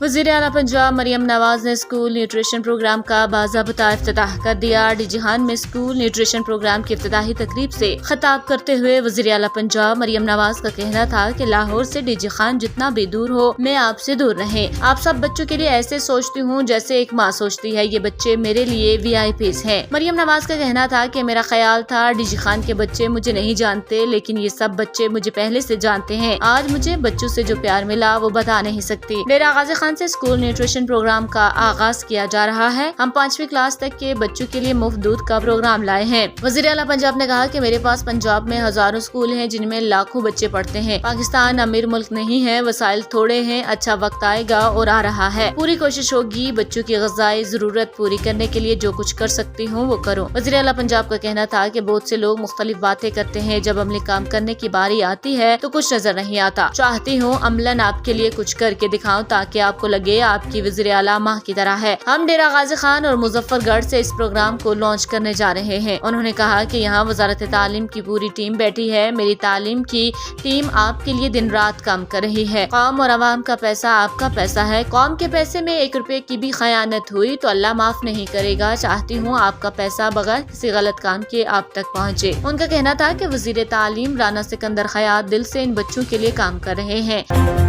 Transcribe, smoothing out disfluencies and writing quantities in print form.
वज़ीर आला पंजाब मरियम नवाज ने स्कूल न्यूट्रिशन प्रोग्राम का बाज़ाब्ता इफ्तिताह कर दिया। डिजिहान में स्कूल न्यूट्रिशन प्रोग्राम की इफ्तिताही तकरीब से खिताब करते हुए वज़ीर आला पंजाब मरियम नवाज का कहना था कि लाहौर से डिजिहान जितना भी दूर हो, मैं आपसे दूर रहें। आप सब बच्चों के लिए ऐसे सोचती हूँ जैसे एक माँ सोचती है। ये बच्चे मेरे लिए VIPs हैं। मरियम नवाज का कहना था कि मेरा ख्याल था डिजिहान के बच्चे मुझे नहीं जानते, लेकिन ये सब बच्चे मुझे पहले से जानते हैं। आज मुझे बच्चों से जो प्यार मिला वो बता नहीं सकती। डेरा गाजी खान से स्कूल न्यूट्रिशन प्रोग्राम का आगाज किया जा रहा है। हम 5वीं क्लास तक के बच्चों के लिए मुफ्त दूध का प्रोग्राम लाए हैं। वज़ीर आला पंजाब ने कहा कि मेरे पास पंजाब में हजारों स्कूल हैं जिनमें लाखों बच्चे पढ़ते हैं। पाकिस्तान अमीर मुल्क नहीं है, वसाइल थोड़े हैं। अच्छा वक्त आएगा और आ रहा है। पूरी कोशिश होगी बच्चों की ग़िज़ाई जरूरत पूरी करने के लिए। जो कुछ कर सकती हूँ वो करूँ। वज़ीर आला पंजाब का कहना था कि बहुत से लोग मुख्तलिफ बातें करते हैं, जब अमली काम करने की बारी आती है तो कुछ नजर नहीं आता। चाहती हूँ अमलन आपके लिए कुछ करके दिखाऊं ताकि आपको लगे आपकी वज़ीर आला माँ की तरह है। हम डेरा गाजी खान और मुजफ्फरगढ़ से इस प्रोग्राम को लॉन्च करने जा रहे हैं। उन्होंने कहा कि यहाँ वजारत तालीम की पूरी टीम बैठी है। मेरी तालीम की टीम आपके लिए दिन रात काम कर रही है। कौम और अवाम का पैसा आपका पैसा है। कौम के पैसे में 1 रुपए की भी खयानत हुई तो अल्लाह माफ नहीं करेगा। चाहती हूँ आपका पैसा बगैर किसी गलत काम के आप तक पहुँचे। उनका कहना था कि वज़ीर तालीम राना सिकंदर खयात दिल से इन बच्चों के लिए काम कर रहे हैं।